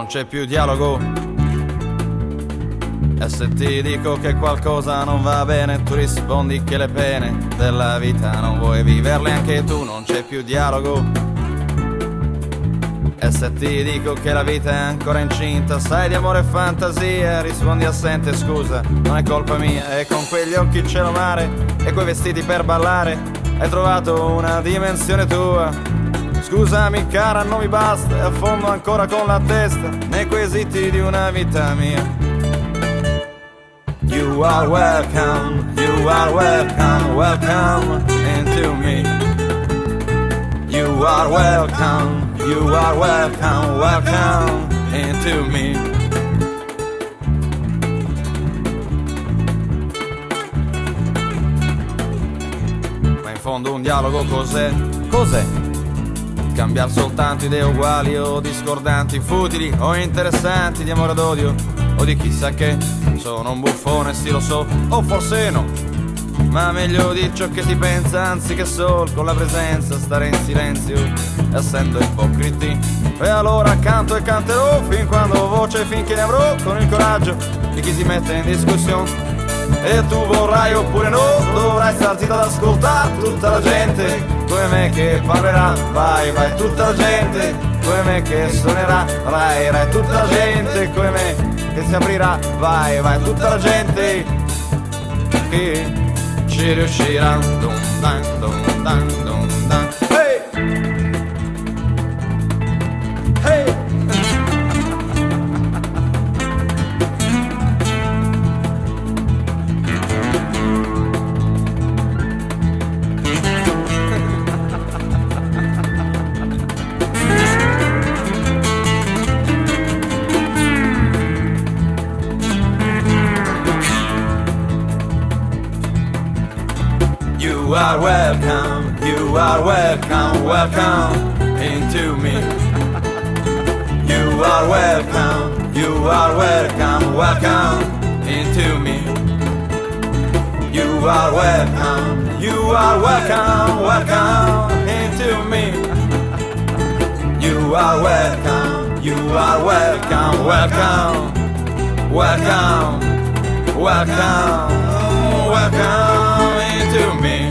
non c'è più dialogo. E se ti dico che qualcosa non va bene, tu rispondi che le pene della vita non vuoi viverle anche tu, non c'è più dialogo. E se ti dico che la vita è ancora incinta, sai di amore e fantasia, rispondi assente, scusa, non è colpa mia. E con quegli occhi cielo mare e quei vestiti per ballare, hai trovato una dimensione tua. Scusami cara, non mi basta, e affondo ancora con la testa nei quesiti di una vita mia. You are welcome, welcome into me. You are welcome into me. Ma in fondo un dialogo cos'è? Cos'è? Cambiar soltanto idee uguali o discordanti, futili o interessanti, di amore d'odio o di chissà che. Sono un buffone, sì lo so, o forse no, ma meglio di ciò che si pensa, anziché solo con la presenza stare in silenzio, essendo ipocriti. E allora canto e canterò fin quando voce, finché ne avrò, con il coraggio di chi si mette in discussione. E tu vorrai oppure no, dovrai star zitto ad ascoltare tutta la gente come me che parlerà. Vai, vai, tutta la gente come me che suonerà. Rai, rai, tutta la gente come me che si aprirà. Vai, vai, tutta la gente che ci riuscirà. Dum dan, dum dan, dum dan. Hey! Hey! You are welcome, welcome into me. You are welcome, welcome into me. You are welcome, welcome into me. You are welcome, welcome into me.